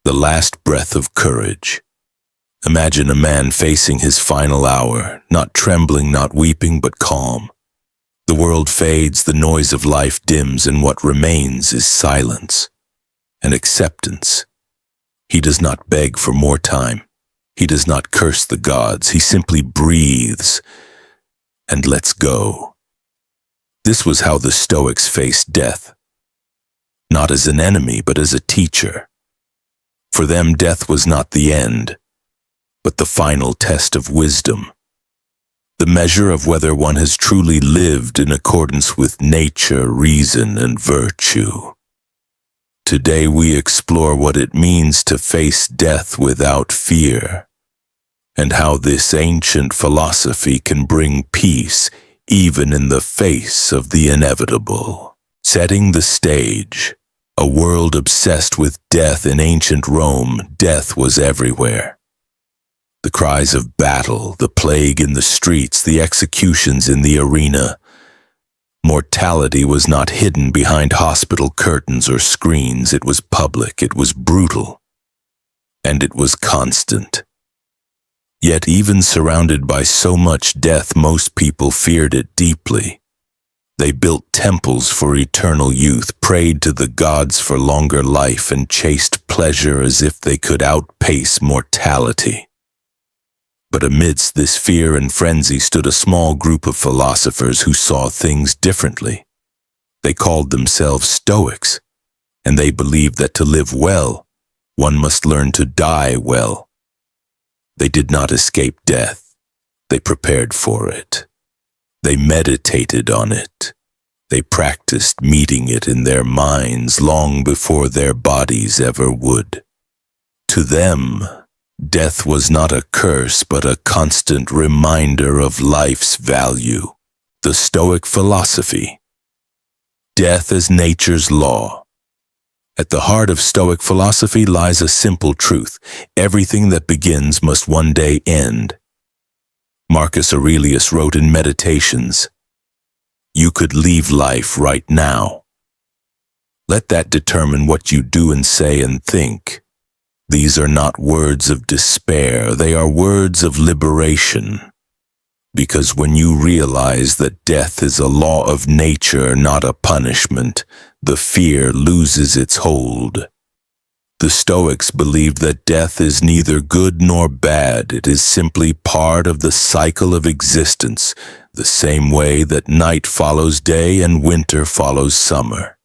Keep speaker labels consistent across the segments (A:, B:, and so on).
A: The last breath of courage. Imagine a man facing his final hour, not trembling, not weeping, but calm. The world fades, the noise of life dims, and what remains is silence and acceptance. He does not beg for more time. He does not curse the gods. He simply breathes and lets go. This was how the Stoics faced death, not as an enemy, but as a teacher. For them, death was not the end, but the final test of wisdom, the measure of whether one has truly lived in accordance with nature, reason, and virtue. Today we explore what it means to face death without fear, and how this ancient philosophy can bring peace even in the face of the inevitable. Setting the stage. A world obsessed with death. In ancient Rome, death was everywhere. The cries of battle, the plague in the streets, the executions in the arena. Mortality was not hidden behind hospital curtains or screens. It was public, it was brutal, and it was constant. Yet even surrounded by so much death, most people feared it deeply. They built temples for eternal youth, prayed to the gods for longer life, and chased pleasure as if they could outpace mortality. But amidst this fear and frenzy stood a small group of philosophers who saw things differently. They called themselves Stoics, and they believed that to live well, one must learn to die well. They did not escape death. They prepared for it. They meditated on it. They practiced meeting it in their minds long before their bodies ever would. To them, death was not a curse, but a constant reminder of life's value. The Stoic philosophy. Death as nature's law. At the heart of Stoic philosophy lies a simple truth. Everything that begins must one day end. Marcus Aurelius wrote in Meditations, "You could leave life right now." Let that determine what you do and say and think. These are not words of despair, they are words of liberation. Because when you realize that death is a law of nature, not a punishment, the fear loses its hold. The Stoics believed that death is neither good nor bad. It is simply part of the cycle of existence, the same way that night follows day and winter follows summer.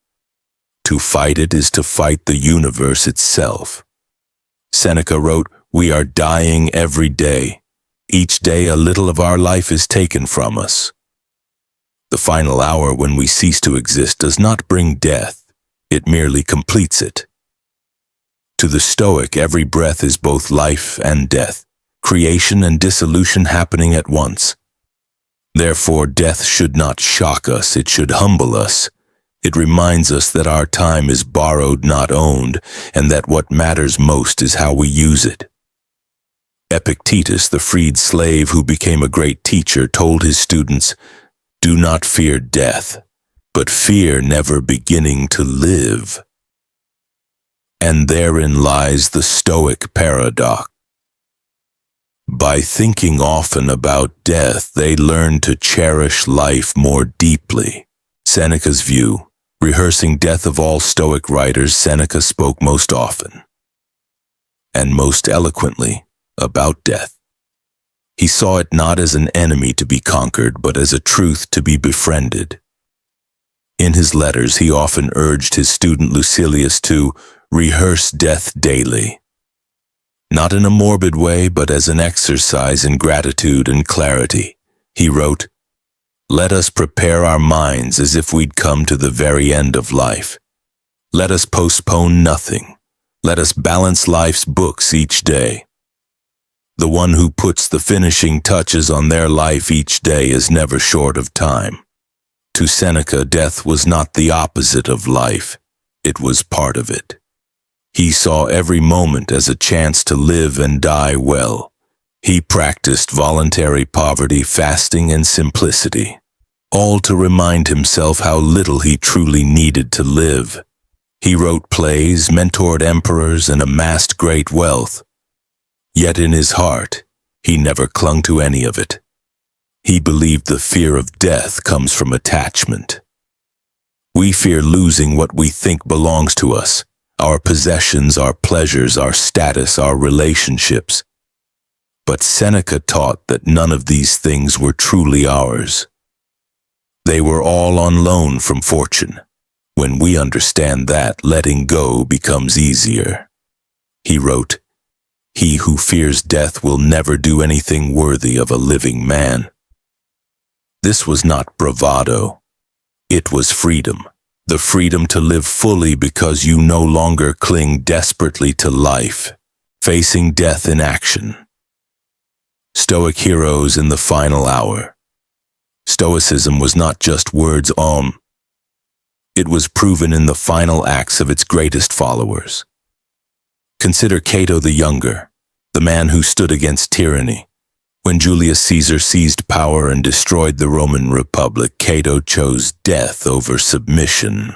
A: To fight it is to fight the universe itself. Seneca wrote, "We are dying every day. Each day a little of our life is taken from us." The final hour when we cease to exist does not bring death. It merely completes it. To the Stoic, every breath is both life and death, creation and dissolution happening at once. Therefore, death should not shock us, it should humble us. It reminds us that our time is borrowed, not owned, and that what matters most is how we use it. Epictetus, the freed slave who became a great teacher, told his students, "Do not fear death, but fear never beginning to live." And therein lies the Stoic paradox. By thinking often about death, they learn to cherish life more deeply. Seneca's view. Rehearsing death of all Stoic writers, Seneca spoke most often and most eloquently about death. He saw it not as an enemy to be conquered, but as a truth to be befriended. In his letters, he often urged his student Lucilius to rehearse death daily, not in a morbid way, but as an exercise in gratitude and clarity. He wrote, "Let us prepare our minds as if we'd come to the very end of life. Let us postpone nothing. Let us balance life's books each day. The one who puts the finishing touches on their life each day is never short of time." To Seneca, death was not the opposite of life. It was part of it. He saw every moment as a chance to live and die well. He practiced voluntary poverty, fasting, and simplicity, all to remind himself how little he truly needed to live. He wrote plays, mentored emperors, and amassed great wealth. Yet in his heart, he never clung to any of it. He believed the fear of death comes from attachment. We fear losing what we think belongs to us, our possessions, our pleasures, our status, our relationships. But Seneca taught that none of these things were truly ours. They were all on loan from fortune. When we understand that, letting go becomes easier. He wrote, "He who fears death will never do anything worthy of a living man." This was not bravado. It was freedom. The freedom to live fully because you no longer cling desperately to life, facing death in action. Stoic heroes in the final hour. Stoicism was not just words on. It was proven in the final acts of its greatest followers. Consider Cato the Younger, the man who stood against tyranny. When Julius Caesar seized power and destroyed the Roman Republic, Cato chose death over submission.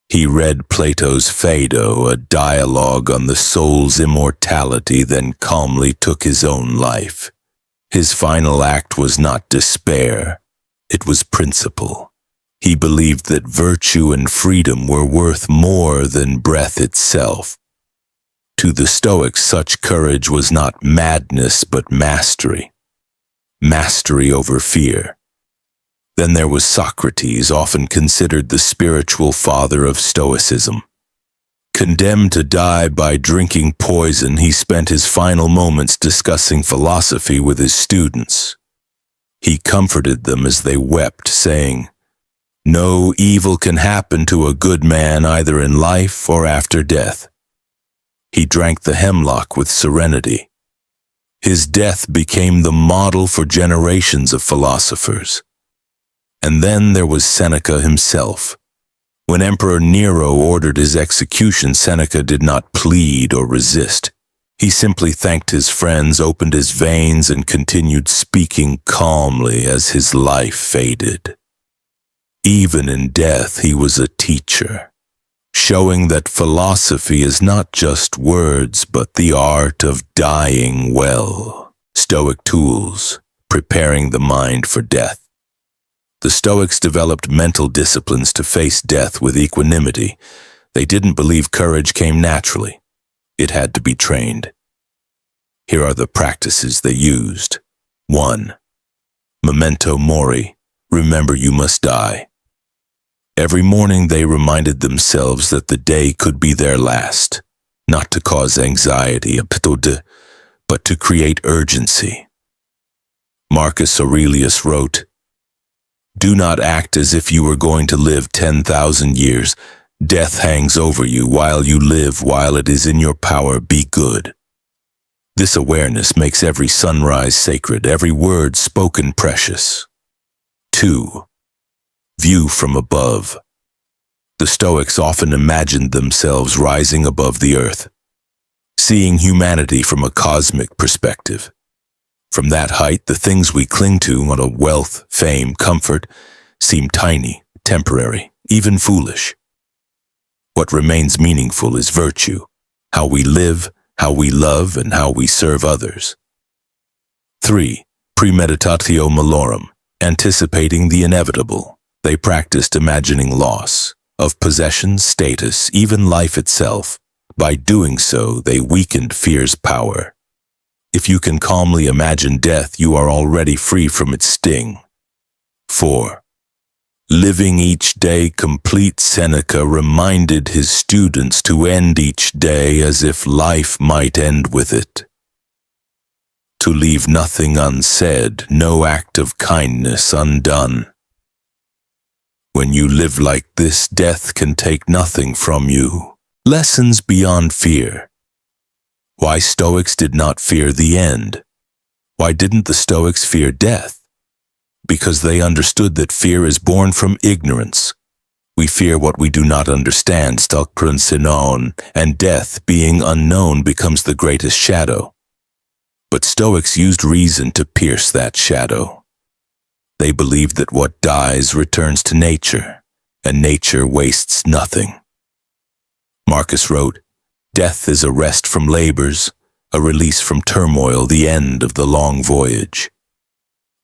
A: He read Plato's Phaedo, a dialogue on the soul's immortality, then calmly took his own life. His final act was not despair, it was principle. He believed that virtue and freedom were worth more than breath itself. To the Stoics, such courage was not madness but mastery. Mastery over fear. Then there was Socrates, often considered the spiritual father of Stoicism. Condemned to die by drinking poison, he spent his final moments discussing philosophy with his students. He comforted them as they wept, saying, "No evil can happen to a good man either in life or after death." He drank the hemlock with serenity. His death became the model for generations of philosophers. And then there was Seneca himself. When Emperor Nero ordered his execution, Seneca did not plead or resist. He simply thanked his friends, opened his veins, and continued speaking calmly as his life faded. Even in death, he was a teacher, showing that philosophy is not just words, but the art of dying well. Stoic tools, preparing the mind for death. The Stoics developed mental disciplines to face death with equanimity. They didn't believe courage came naturally. It had to be trained. Here are the practices they used. 1. Memento mori, remember you must die. Every morning they reminded themselves that the day could be their last, not to cause anxiety, but to create urgency. Marcus Aurelius wrote, "Do not act as if you were going to live 10,000 years. Death hangs over you while you live, while it is in your power, be good." This awareness makes every sunrise sacred, every word spoken precious. 2. View from above. The Stoics often imagined themselves rising above the earth, seeing humanity from a cosmic perspective. From that height, the things we cling to, wealth, fame, comfort, seem tiny, temporary, even foolish. What remains meaningful is virtue, how we live, how we love, and how we serve others. 3. Premeditatio malorum, anticipating the inevitable. They practiced imagining loss, of possessions, status, even life itself. By doing so, they weakened fear's power. If you can calmly imagine death, you are already free from its sting. 4. Living each day complete. Seneca reminded his students to end each day as if life might end with it. To leave nothing unsaid, no act of kindness undone. When you live like this, death can take nothing from you. Lessons beyond fear. Why Stoics did not fear the end. Why didn't the Stoics fear death? Because they understood that fear is born from ignorance. We fear what we do not understand, and death, being unknown, becomes the greatest shadow. But Stoics used reason to pierce that shadow. They believed that what dies returns to nature, and nature wastes nothing. Marcus wrote, "Death is a rest from labors, a release from turmoil, the end of the long voyage."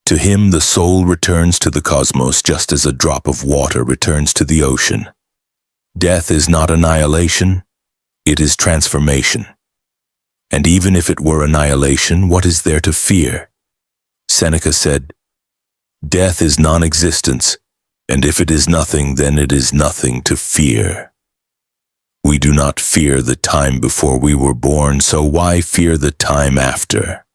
A: To him the soul returns to the cosmos just as a drop of water returns to the ocean. Death is not annihilation, it is transformation. And even if it were annihilation, what is there to fear? Seneca said, "Death is non-existence, and if it is nothing, then it is nothing to fear." We do not fear the time before we were born, so why fear the time after?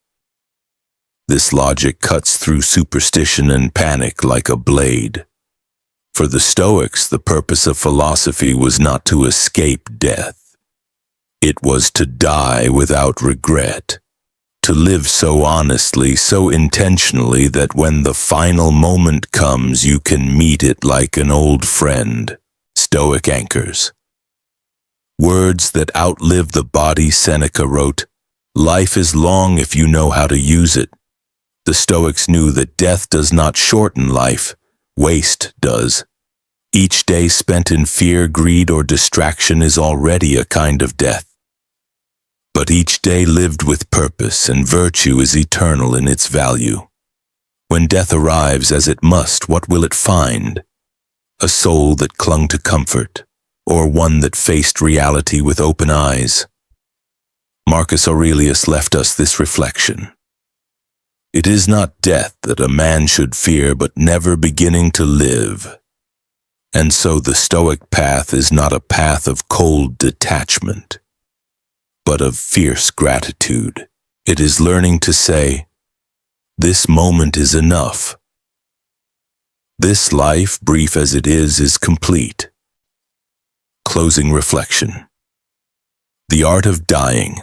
A: This logic cuts through superstition and panic like a blade. For the Stoics, the purpose of philosophy was not to escape death. It was to die without regret, to live so honestly, so intentionally that when the final moment comes, you can meet it like an old friend. Stoic anchors. Words that outlive the body, Seneca wrote, "Life is long if you know how to use it." The Stoics knew that death does not shorten life, waste does. Each day spent in fear, greed, or distraction is already a kind of death. But each day lived with purpose and virtue is eternal in its value. When death arrives, as it must, what will it find? A soul that clung to comfort, or one that faced reality with open eyes? Marcus Aurelius left us this reflection. It is not death that a man should fear, but never beginning to live. And so the Stoic path is not a path of cold detachment, but of fierce gratitude. It is learning to say, "This moment is enough. This life, brief as it is complete." Closing reflection. The art of dying.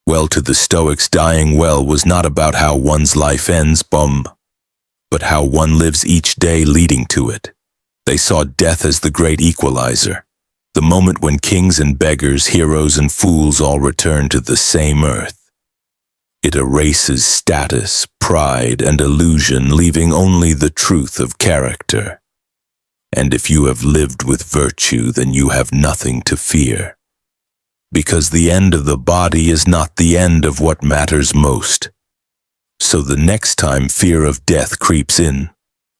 A: Well, to the Stoics, dying well was not about how one's life ends, but how one lives each day leading to it. They saw death as the great equalizer, the moment when kings and beggars, heroes and fools all return to the same earth. It erases status, pride, and illusion, leaving only the truth of character. And if you have lived with virtue, then you have nothing to fear. Because the end of the body is not the end of what matters most. So the next time fear of death creeps in,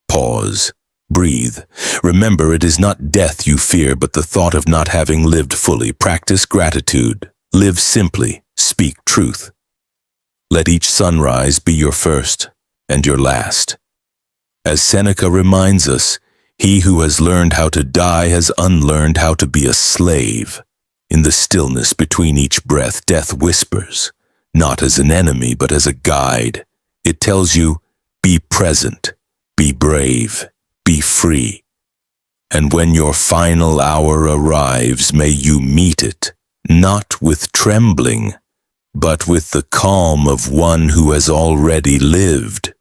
A: pause, breathe. Remember, it is not death you fear, but the thought of not having lived fully. Practice gratitude. Live simply. Speak truth. Let each sunrise be your first and your last. As Seneca reminds us, he who has learned how to die has unlearned how to be a slave. In the stillness between each breath, death whispers, not as an enemy, but as a guide. It tells you, be present, be brave, be free. And when your final hour arrives, may you meet it, not with trembling, but with the calm of one who has already lived.